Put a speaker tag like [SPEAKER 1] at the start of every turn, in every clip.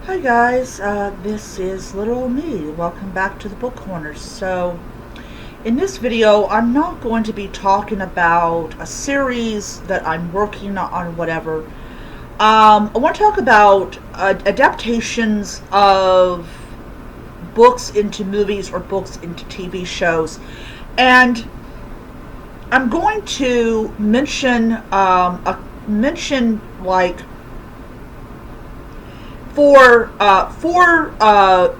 [SPEAKER 1] Hi guys, this is little old me. Welcome back to the Book Corner. So, in this video, I'm not going to be talking about a series that I'm working on, whatever. I want to talk about adaptations of books into movies or books into TV shows, and I'm going to mention like four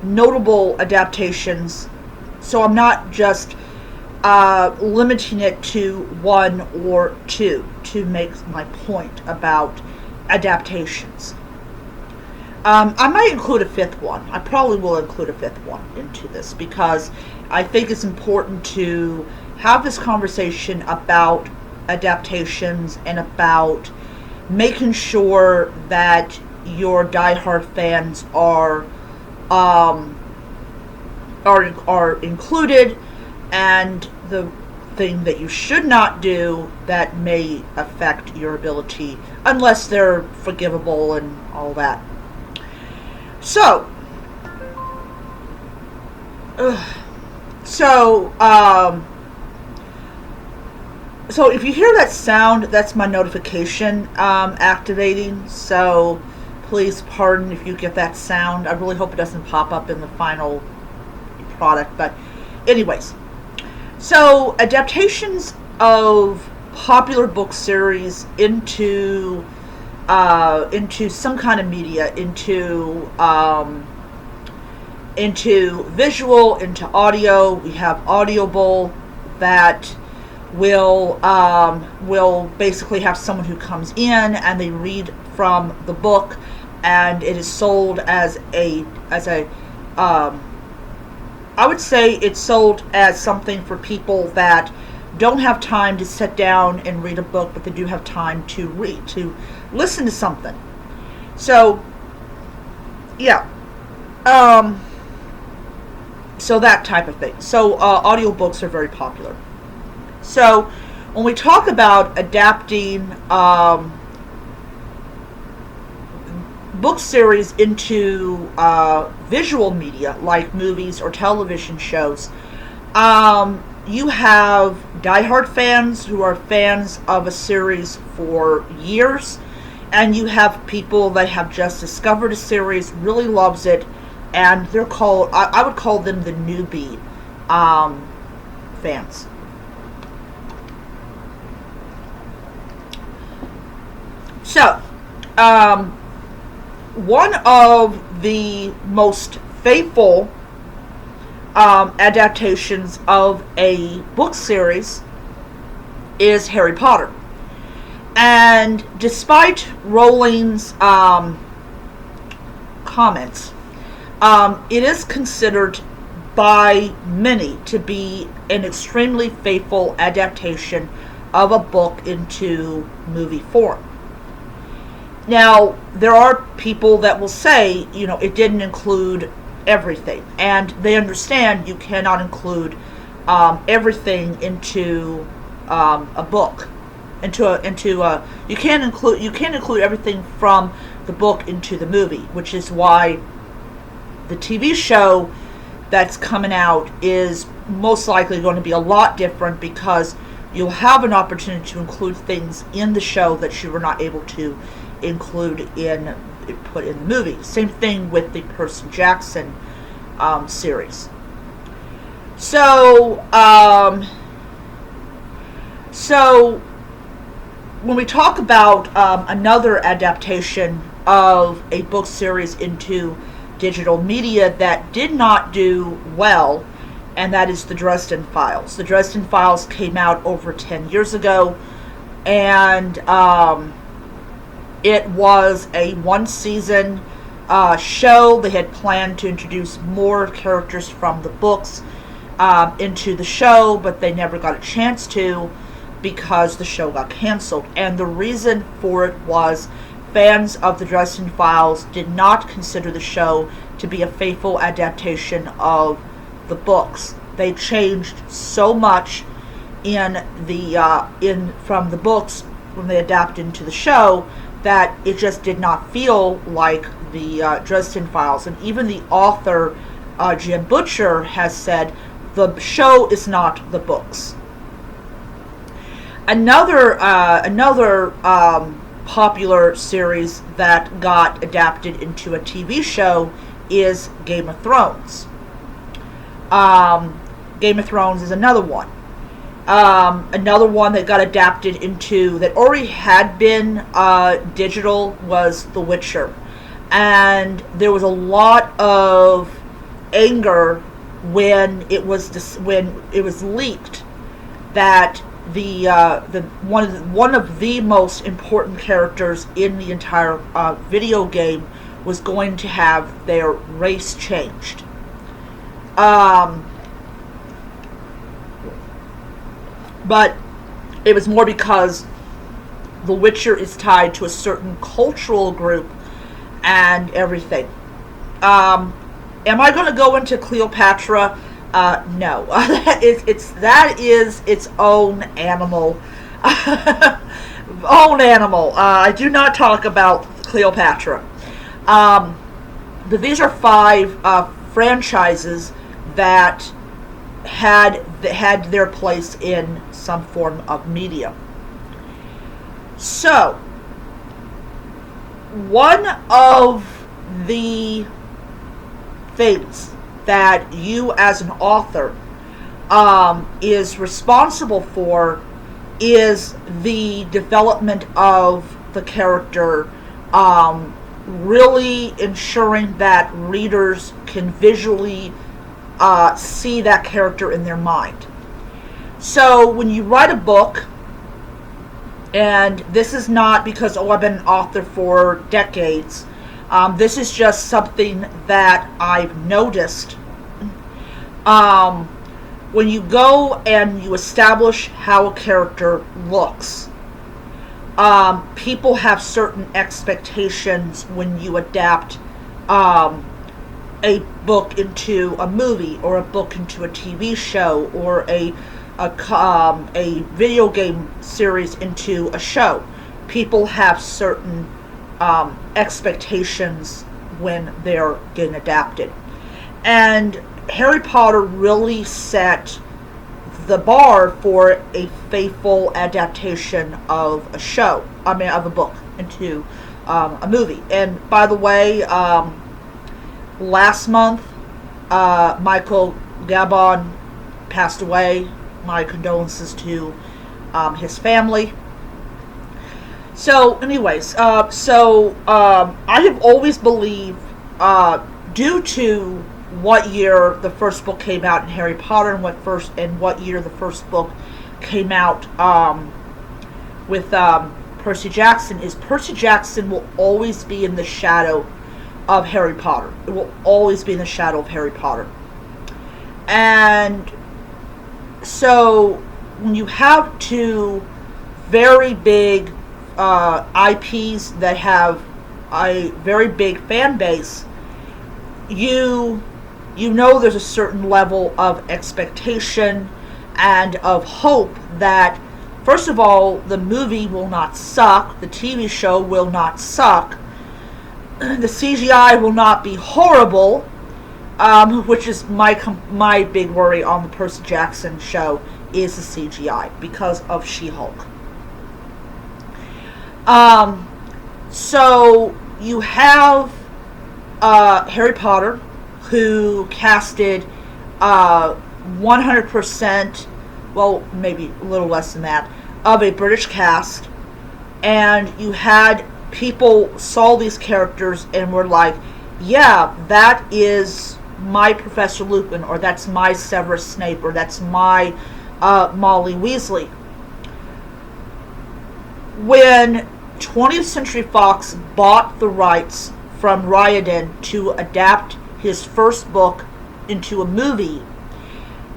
[SPEAKER 1] notable adaptations, so I'm not just limiting it to one or two to make my point about adaptations. I might include a fifth one. I probably will include a fifth one into this because I think it's important to have this conversation about adaptations and about making sure that your diehard fans are included, and the thing that you should not do that may affect your ability, unless they're forgivable and all that. So, so, um, so if you hear that sound, that's my notification activating. So please pardon if you get that sound. I really hope it doesn't pop up in the final product. But anyways, so adaptations of popular book series into some kind of media, into visual, into audio. We have Audible that will basically have someone who comes in and they read from the book, and it is sold as a I would say it's sold as something for people that don't have time to sit down and read a book, but they do have time to listen to something. So, yeah. So that type of thing. So, audiobooks are very popular. So, when we talk about adapting book series into visual media, like movies or television shows, you have diehard fans who are fans of a series for years, and you have people that have just discovered a series, really loves it, and they're called, I would call them the newbie fans. So, one of the most faithful adaptations of a book series is Harry Potter. And despite Rowling's comments, it is considered by many to be an extremely faithful adaptation of a book into movie form. Now, there are people that will say, it didn't include everything, and they understand you cannot include everything into a book. You can't include everything from the book into the movie, which is why the TV show that's coming out is most likely going to be a lot different, because you'll have an opportunity to include things in the show that you were not able to put in the movie. Same thing with the Percy Jackson series. So when we talk about another adaptation of a book series into digital media that did not do well, and that is the Dresden Files. The Dresden Files came out over 10 years ago, and it was a one-season show. They had planned to introduce more characters from the books into the show, but they never got a chance to because the show got canceled. And the reason for it was fans of the Dresden Files did not consider the show to be a faithful adaptation of the books. They changed so much from the books when they adapted into the show that it just did not feel like the Dresden Files. And even the author, Jim Butcher, has said the show is not the books. Another popular series that got adapted into a TV show is Game of Thrones. Game of Thrones is another one. Another one that got adapted into, that already had been digital, was The Witcher. And there was a lot of anger when it was leaked that the one of the most important characters in the entire video game was going to have their race changed. But it was more because The Witcher is tied to a certain cultural group and everything. Am I going to go into Cleopatra? No. That is its own animal. I do not talk about Cleopatra. But these are 5 franchises that had their place in some form of media. So, one of the things that you as an author is responsible for is the development of the character, really ensuring that readers can visually see that character in their mind. So when you write a book, and this is not because, I've been an author for decades, this is just something that I've noticed. When you go and you establish how a character looks, people have certain expectations when you adapt a book into a movie, or a book into a TV show, or a video game series into a show. People have certain expectations when they're getting adapted. And Harry Potter really set the bar for a faithful adaptation of a book into a movie. And by the way, last month, Michael Gabon passed away. My condolences to his family. So, anyways, I have always believed, due to what year the first book came out in Harry Potter, and what year the first book came out with Percy Jackson, is Percy Jackson will always be in the shadow of Harry Potter. It will always be in the shadow of Harry Potter. And so when you have 2 very big IPs that have a very big fan base, you know there's a certain level of expectation and of hope that, first of all, the movie will not suck, the TV show will not suck, the CGI will not be horrible, which is my big worry on the Percy Jackson show, is the CGI, because of She-Hulk. So you have Harry Potter, who casted 100%, well, maybe a little less than that, of a British cast, and you had people saw these characters and were like, yeah, that is my Professor Lupin, or that's my Severus Snape, or that's my Molly Weasley. When 20th Century Fox bought the rights from Riordan to adapt his first book into a movie,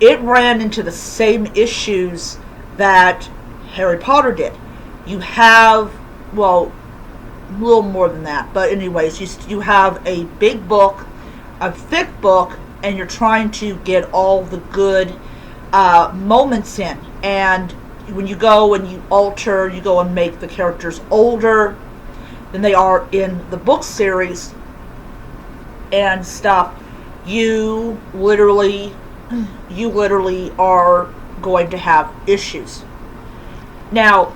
[SPEAKER 1] it ran into the same issues that Harry Potter did. You have, well, a little more than that, but anyways, you have a big book, a thick book, and you're trying to get all the good moments in. And when you go and you alter, you go and make the characters older, than they are in the book series and stuff, you literally are going to have issues. Now,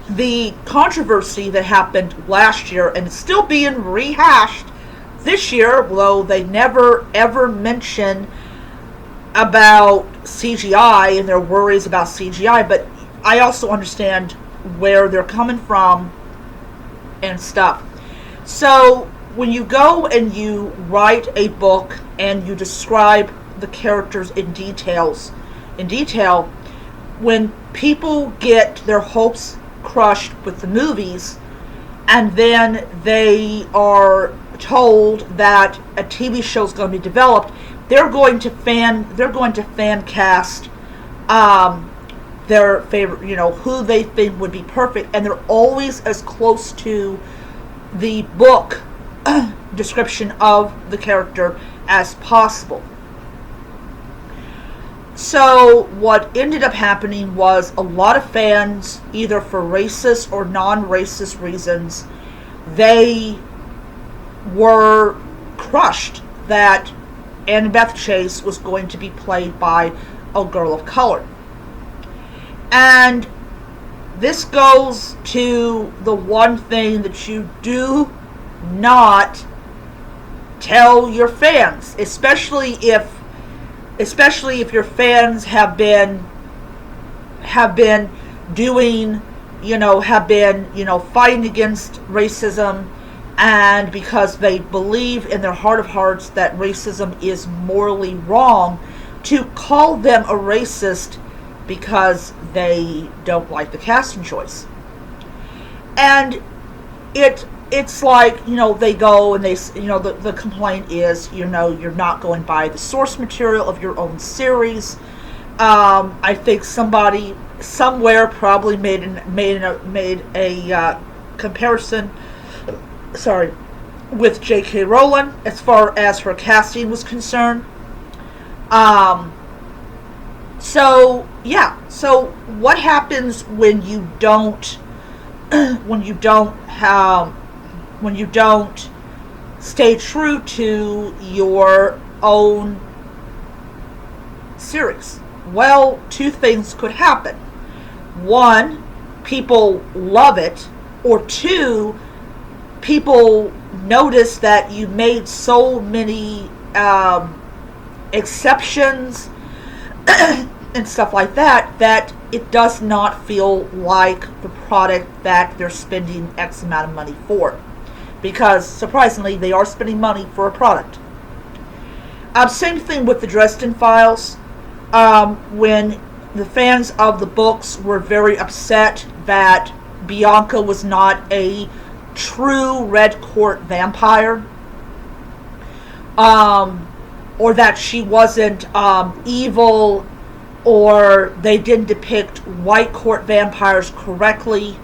[SPEAKER 1] the controversy that happened last year, and it's still being rehashed this year, though they never ever mention about CGI and their worries about CGI, but I also understand where they're coming from and stuff. So when you go and you write a book and you describe the characters in detail, when people get their hopes crushed with the movies, and then they are told that a TV show is going to be developed, they're going to fan cast their favorite, who they think would be perfect, and they're always as close to the book description of the character as possible. So what ended up happening was a lot of fans, either for racist or non-racist reasons, they were crushed that Annabeth Chase was going to be played by a girl of color. And this goes to the one thing that you do not tell your fans, especially if your fans have been doing, fighting against racism, and because they believe in their heart of hearts that racism is morally wrong, to call them a racist because they don't like the casting choice. And it's like, they go and they, the complaint is, you're not going by the source material of your own series. I think somebody somewhere probably made a comparison, with J.K. Rowling as far as her casting was concerned. So what happens when you don't stay true to your own series? Well, two things could happen. One, people love it, or two, people notice that you made so many exceptions and stuff like that it does not feel like the product that they're spending X amount of money for. Because, surprisingly, they are spending money for a product. Same thing with the Dresden Files. When the fans of the books were very upset that Bianca was not a true Red Court vampire, or that she wasn't evil, or they didn't depict White Court vampires correctly.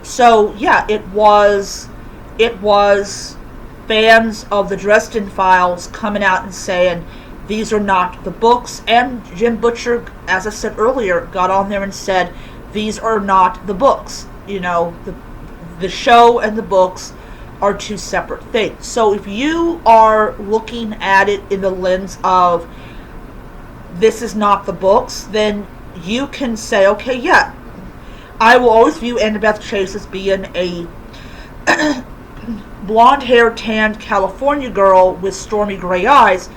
[SPEAKER 1] So yeah, it was fans of the Dresden Files coming out and saying these are not the books, and Jim Butcher, as I said earlier, got on there and said these are not the books. The show and the books are two separate things. So if you are looking at it in the lens of this is not the books, then you can say, okay, yeah, I will always view Annabeth Chase as being a blonde-haired, tanned California girl with stormy gray eyes,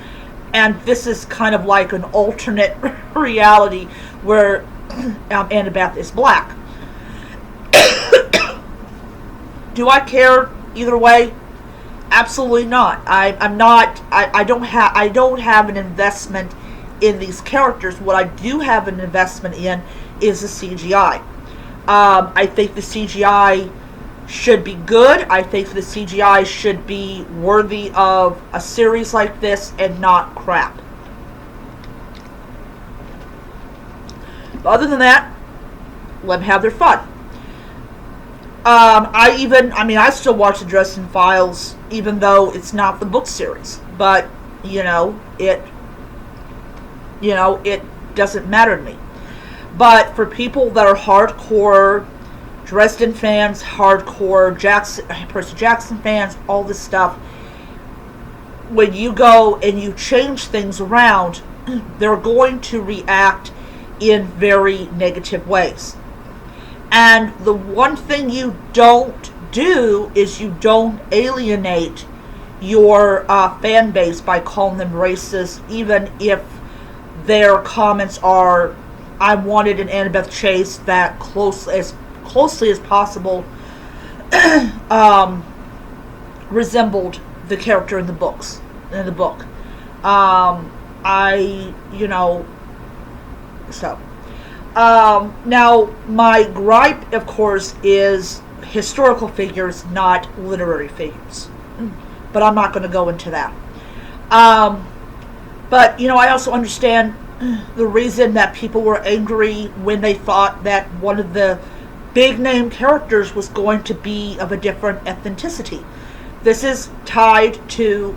[SPEAKER 1] and this is kind of like an alternate reality where Annabeth is black. Do I care either way? Absolutely not. I don't have an investment in these characters. What I do have an investment in is the CGI. I think the CGI should be good. I think the CGI should be worthy of a series like this and not crap. But other than that, let them have their fun. I still watch the Dresden Files, even though it's not the book series. But, it doesn't matter to me. But for people that are hardcore Dresden fans, hardcore Percy Jackson fans, all this stuff, when you go and you change things around, they're going to react in very negative ways. And the one thing you don't do is you don't alienate your fan base by calling them racist, even if their comments are, I wanted an Annabeth Chase that closely as possible resembled the character in the book. Now my gripe, of course, is historical figures, not literary figures. But I'm not going to go into that. But I also understand the reason that people were angry when they thought that one of the big name characters was going to be of a different ethnicity. This is tied to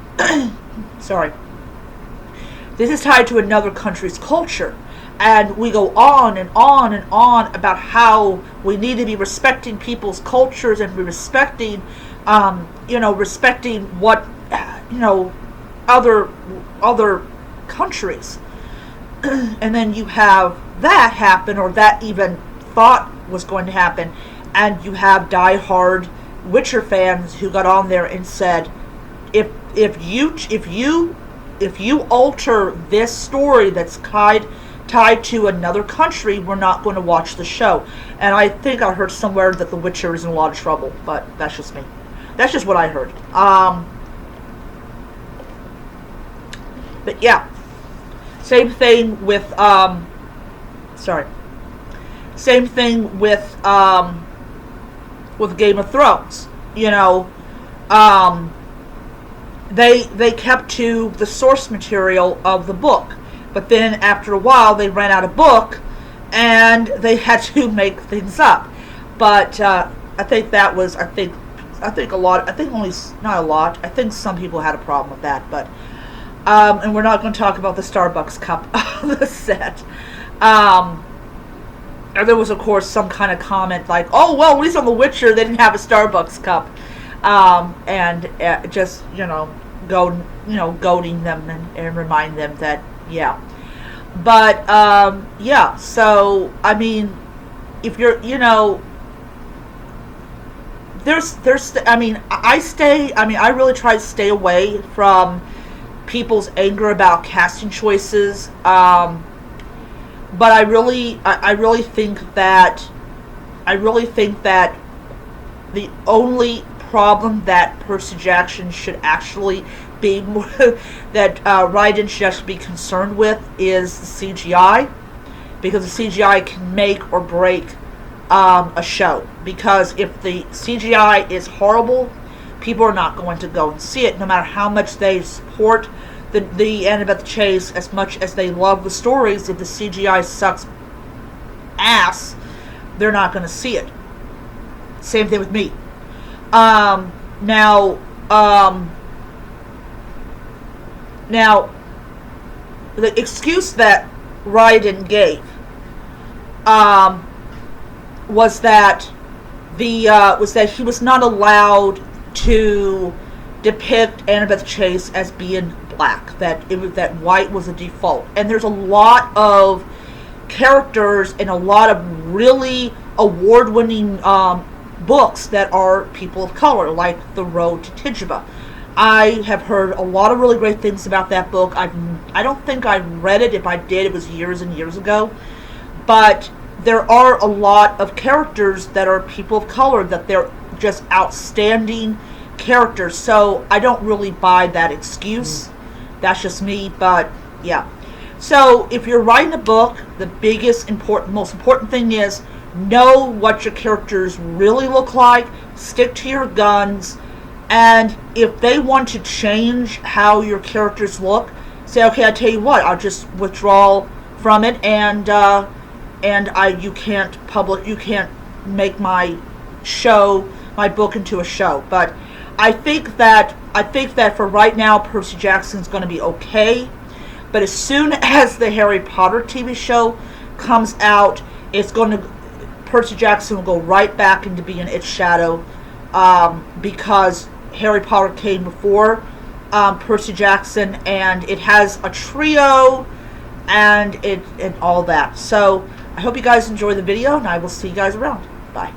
[SPEAKER 1] This is tied to another country's culture. And we go on and on and on about how we need to be respecting people's cultures and be respecting what, other countries. And then you have that happen, or that even thought was going to happen, and you have diehard Witcher fans who got on there and said, if you alter this story that's tied to another country, we're not going to watch the show. And I think I heard somewhere that The Witcher is in a lot of trouble, but that's just me. That's just what I heard. But yeah, same thing with with Game of Thrones. They kept to the source material of the book, but then after a while they ran out of book and they had to make things up. But I think that was I think some people had a problem with that, but and we're not going to talk about the Starbucks cup on the set. There was, of course, some kind of comment like, "Oh, well, at least on The Witcher they didn't have a Starbucks cup," and just goading them and remind them that But So I mean, if you're I really try to stay away from people's anger about casting choices. But I really think that the only problem that Percy Jackson should actually be that Ryden should actually be concerned with is the CGI, because the CGI can make or break a show. Because if the CGI is horrible, people are not going to go and see it, no matter how much they support the Annabeth Chase, as much as they love the stories. If the CGI sucks ass, they're not going to see it. Same thing with me. Now, the excuse that Ryden gave was that he was not allowed to depict Annabeth Chase as being black, that white was a default. And there's a lot of characters and a lot of really award-winning books that are people of color, like The Road to Tituba. I have heard a lot of really great things about that book. I don't think I read it. If I did, it was years and years ago. But there are a lot of characters that are people of color, that they're just outstanding characters. So I don't really buy that excuse. That's just me, but yeah. So if you're writing a book, the most important thing is know what your characters really look like, stick to your guns, and if they want to change how your characters look, say, okay, I tell you what, I'll just withdraw from it, and you can't make my book into a show. But I think that for right now, Percy Jackson's going to be okay. But as soon as the Harry Potter TV show comes out, it's going to, Percy Jackson will go right back into being its shadow, because Harry Potter came before Percy Jackson, and it has a trio and all that. So I hope you guys enjoy the video, and I will see you guys around. Bye.